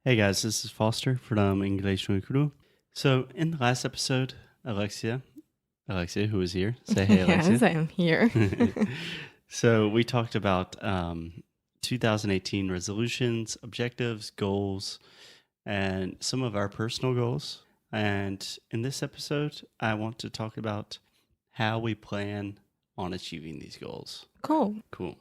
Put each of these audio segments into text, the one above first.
Hey guys, this is Foster from Inglês no Cru. So in the last episode, Alexia, who is here, say hey, Yes, Alexia. I'm here. So we talked about 2018 resolutions, objectives, goals, and some of our personal goals. And in this episode, I want to talk about how we plan on achieving these goals. Cool. Cool.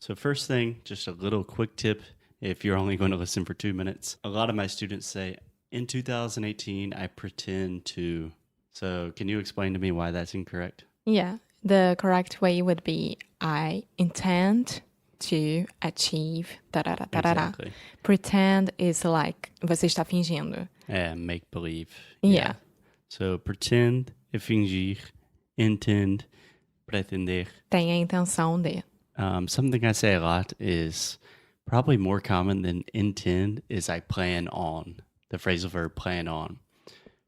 So, first thing, just a little quick tip if you're only going to listen for 2 minutes. A lot of my students say, in 2018, I pretend to. So, can you explain to me why that's incorrect? Yeah, the correct way would be I intend to achieve. Tarara, tarara. Exactly. Pretend is like você está fingindo. Make believe. Yeah. So, pretend é fingir, intend, pretender. Tem a intenção de. Something I say a lot is probably more common than intend is I plan on. The phrasal verb plan on.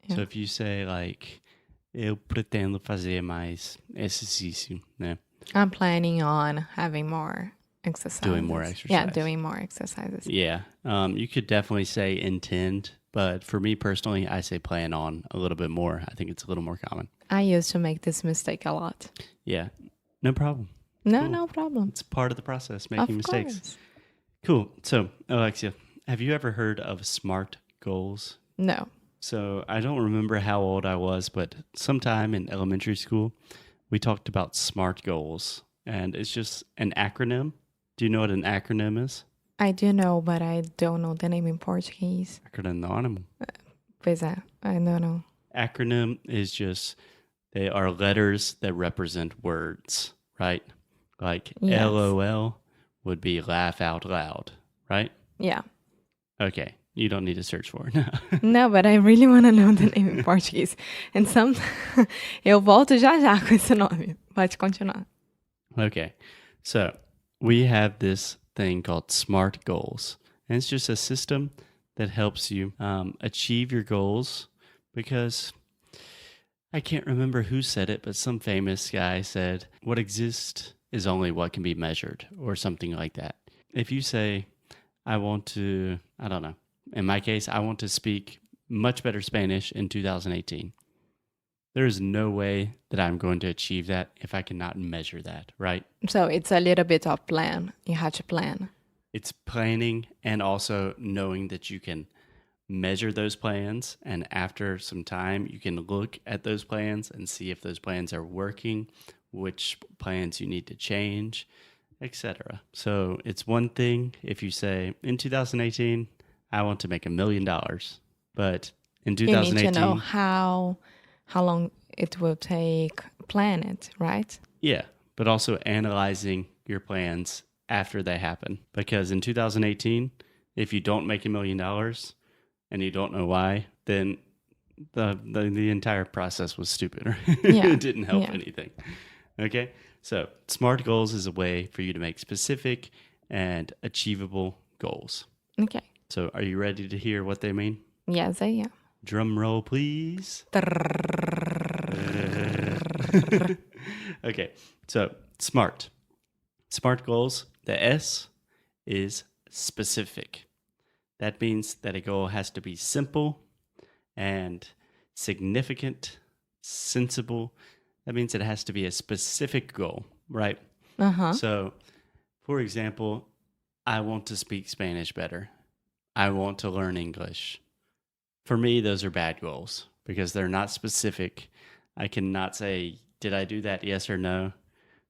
Yeah. So if you say like, eu pretendo fazer mais exercício, né? I'm planning on having more exercises. Doing more exercise. Yeah, doing more exercises. Yeah. You could definitely say intend, but for me personally, I say plan on a little bit more. I think it's a little more common. I used to make this mistake a lot. Yeah. No problem. No, Cool. no problem. It's part of the process, making Of mistakes. course. Cool. So, Alexia, have you ever heard of SMART goals? No. So I don't remember how old I was, but sometime in elementary school, we talked about SMART goals. And it's just an acronym. Do you know what an acronym is? I do know, but I don't know the name in Portuguese. Acronym. Pois é, I don't know. Acronym is just, they are letters that represent words, right? Like Yes. LOL would be laugh out loud, right? Yeah. Okay. You don't need to search for it. No, but I really want to know the name in Portuguese. And some... Eu volto já já com esse nome. Pode continuar. Okay. So we have this thing called SMART goals. And it's just a system that helps you achieve your goals because I can't remember who said it, but some famous guy said, what exists is only what can be measured or something like that. If you say, I want to, I don't know, in my case, I want to speak much better Spanish in 2018. There is no way that I'm going to achieve that if I cannot measure that, right? So it's a little bit of plan. You have to plan. It's planning and also knowing that you can measure those plans. And after some time, you can look at those plans and see if those plans are working, which plans you need to change, etc. So it's one thing if you say, in 2018, I want to make $1 million. But in You need 2018, to know how long it will take. Plan it, right? yeah, but also analyzing your plans after they happen. Because in 2018, if you don't make $1 million and you don't know why, then the entire process was stupid. Yeah. It didn't help Yeah. anything. Okay, so SMART goals is a way for you to make specific and achievable goals. Okay. So are you ready to hear what they mean? Yes, I am. Drum roll, please. Okay, so SMART. SMART goals, the S is specific. That means that a goal has to be simple and significant, sensible. That means it has to be a specific goal, right? Uh-huh. So, for example, I want to speak Spanish better. I want to learn English. For me, those are bad goals because they're not specific. I cannot say, did I do that? Yes or no.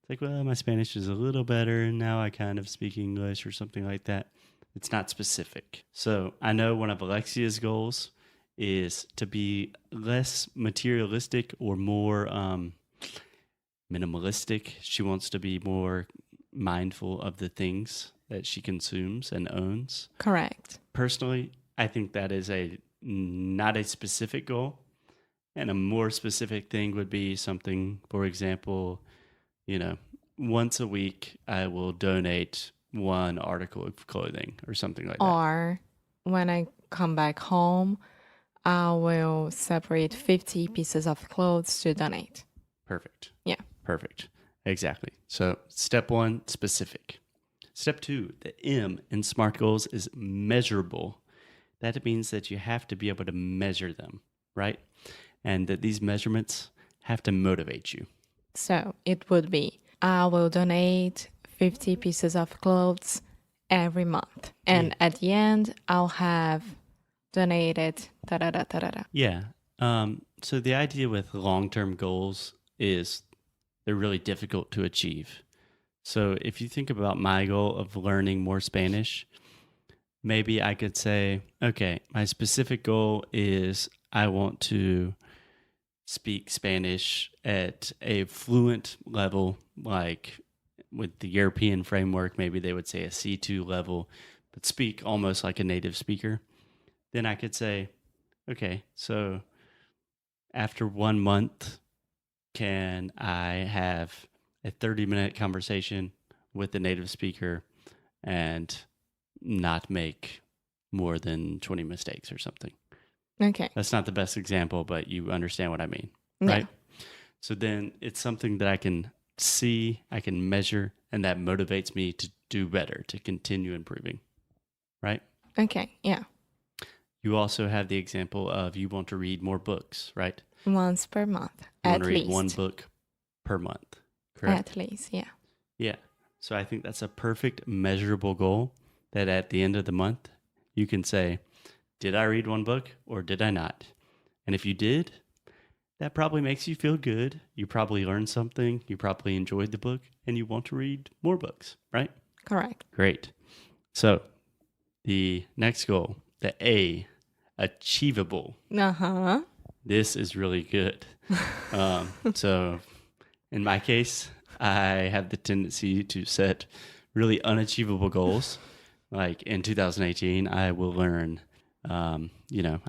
It's like, well, my Spanish is a little better and now I kind of speak English or something like that. It's not specific. So I know one of Alexia's goals is to be less materialistic or more minimalistic. She wants to be more mindful of the things that she consumes and owns. Correct. Personally, I think that is not a specific goal. And a more specific thing would be something, for example, once a week I will donate one article of clothing or something like that. Or when I come back home, I will separate 50 pieces of clothes to donate. Perfect. Yeah. Perfect. Exactly. So step 1, specific. Step 2, the M in SMART goals is measurable. that means that you have to be able to measure them, right? And that these measurements have to motivate you. So it would be, I will donate 50 pieces of clothes every month. And at the end, I'll have donated da-da-da, da-da-da. Yeah. So the idea with long-term goals is they're really difficult to achieve. So if you think about my goal of learning more Spanish, maybe I could say, okay, my specific goal is I want to speak Spanish at a fluent level, like with the European framework, maybe they would say a C2 level, but speak almost like a native speaker. Then I could say, okay, so after 1 month, can I have a 30-minute conversation with the native speaker and not make more than 20 mistakes or something? Okay. That's not the best example, but you understand what I mean, Yeah. right? So then it's something that I can see, I can measure, and that motivates me to do better, to continue improving, right? Okay. Yeah. You also have the example of you want to read more books, right? Once per month, You at want to read least. one book per month, correct? At least, yeah. Yeah. So I think that's a perfect measurable goal that at the end of the month, you can say, did I read one book or did I not? And if you did, that probably makes you feel good. You probably learned something. You probably enjoyed the book and you want to read more books, right? Correct. Great. So the next goal, the A, achievable. Uh-huh. This is really good. So in my case, I have the tendency to set really unachievable goals. Like in 2018, I will learn, I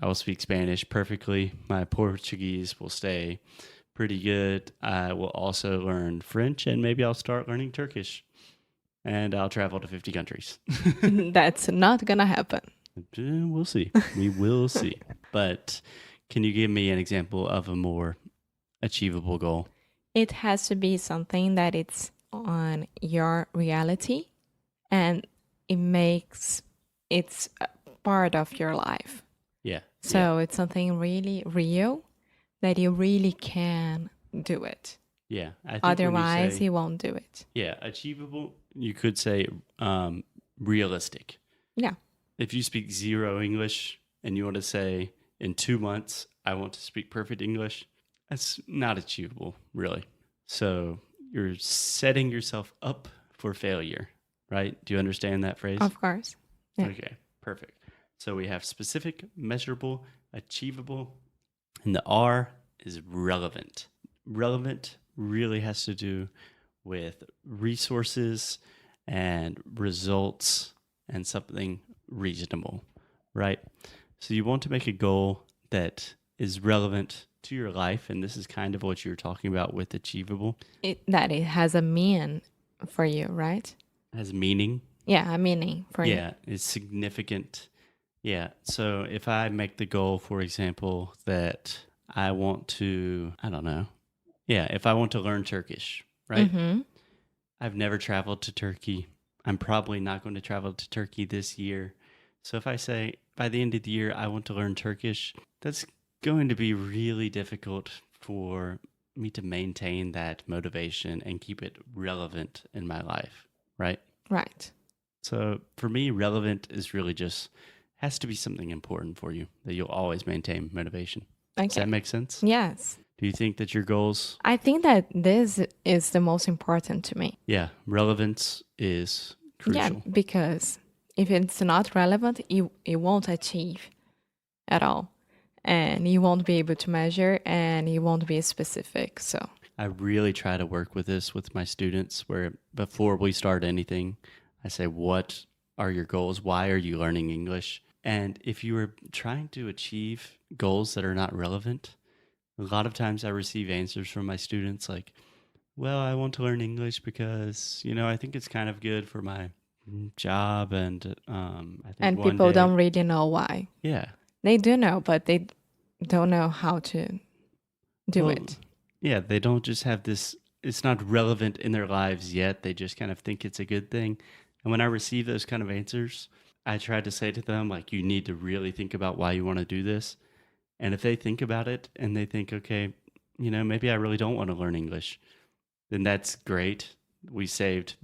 will speak Spanish perfectly. My Portuguese will stay pretty good. I will also learn French and maybe I'll start learning Turkish and I'll travel to 50 countries. That's not gonna happen. We'll see. We will see. But can you give me an example of a more achievable goal? It has to be something that it's on your reality and it's a part of your life. Yeah. So it's something really real that you really can do it. Yeah. I think Otherwise, you won't do it. Yeah, achievable, you could say realistic. Yeah. If you speak zero English and you want to say in 2 months, I want to speak perfect English, that's not achievable, really. So you're setting yourself up for failure, right? Do you understand that phrase? Of course. Yeah. Okay, perfect. So we have specific, measurable, achievable, and the R is relevant. Relevant really has to do with resources and results and something reasonable, right? So you want to make a goal that is relevant to your life, and this is kind of what you're talking about with achievable. That it has a meaning for you, right? Has meaning. Yeah, a meaning for you. Yeah, it's significant. Yeah, so if I make the goal, for example, that I want to, I don't know. Yeah, if I want to learn Turkish, right? Mm-hmm. I've never traveled to Turkey. I'm probably not going to travel to Turkey this year. So if I say by the end of the year, I want to learn Turkish, that's going to be really difficult for me to maintain that motivation and keep it relevant in my life, right? Right. So for me, relevant is really just has to be something important for you that you'll always maintain motivation. Okay. Does that make sense? Yes. Do you think that your goals? I think that this is the most important to me. Yeah, relevance is crucial. Yeah, because if it's not relevant, you won't achieve at all. And you won't be able to measure and you won't be specific. So I really try to work with this with my students where before we start anything, I say, what are your goals? Why are you learning English? And if you are trying to achieve goals that are not relevant, a lot of times I receive answers from my students like, well, I want to learn English because, I think it's kind of good for my job. And I think one people day, don't really know why. Yeah. They do know, but they don't know how to do Well, it. Yeah, they don't just have this, it's not relevant in their lives yet. They just kind of think it's a good thing. And when I receive those kind of answers, I tried to say to them, like, you need to really think about why you want to do this. And if they think about it and they think, okay, maybe I really don't want to learn English, then that's great. We saved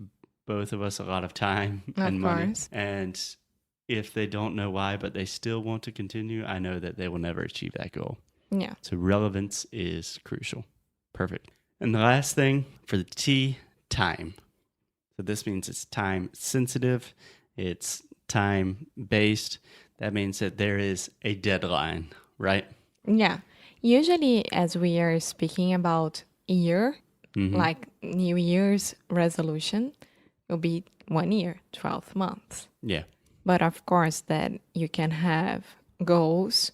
both of us a lot of time and Of money. course. And if they don't know why, but they still want to continue, I know that they will never achieve that goal. Yeah. So relevance is crucial. Perfect. And the last thing for the T, time. So this means it's time sensitive. It's time based. That means that there is a deadline, right? Yeah. Usually, as we are speaking about year, like New Year's resolution, will be 1 year, 12 months. Yeah. But of course, that you can have goals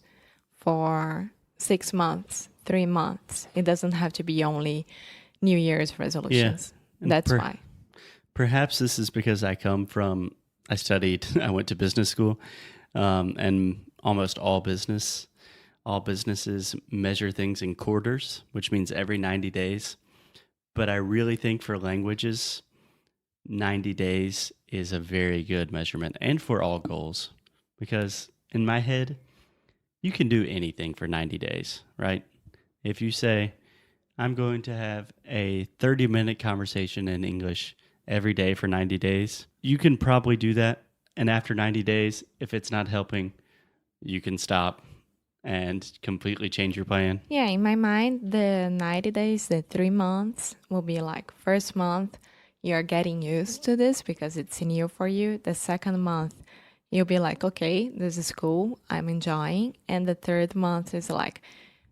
for 6 months, 3 months. It doesn't have to be only New Year's resolutions. And That's why. Perhaps this is because I went to business school, and almost all businesses measure things in quarters, which means every 90 days. But I really think for languages, 90 days is a very good measurement, and for all goals, because in my head, you can do anything for 90 days, right? If you say, I'm going to have a 30-minute conversation in English every day for 90 days, you can probably do that. And after 90 days, if it's not helping, you can stop and completely change your plan. Yeah, in my mind, the 90 days, the 3 months will be like first month, you're getting used to this because it's new for you. The second month, you'll be like, okay, this is cool, I'm enjoying. And the third month is like,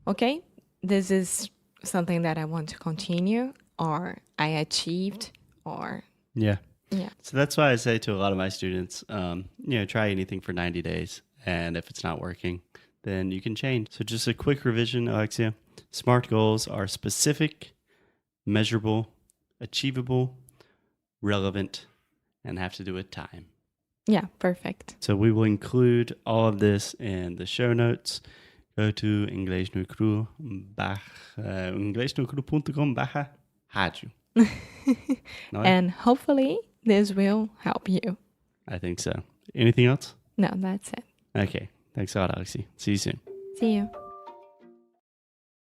okay, this is something that I want to continue, or I achieved, or Yeah. yeah. So that's why I say to a lot of my students, try anything for 90 days. And if it's not working, then you can change. So just a quick revision, Alexia. SMART goals are specific, measurable, achievable, relevant, and have to do with time. Yeah, perfect. So we will include all of this in the show notes. Go to inglesnocru.com/rádio. No? And hopefully this will help you. I think so. Anything else? No, that's it. Okay. Thanks a lot, Alexi. See you soon. See you.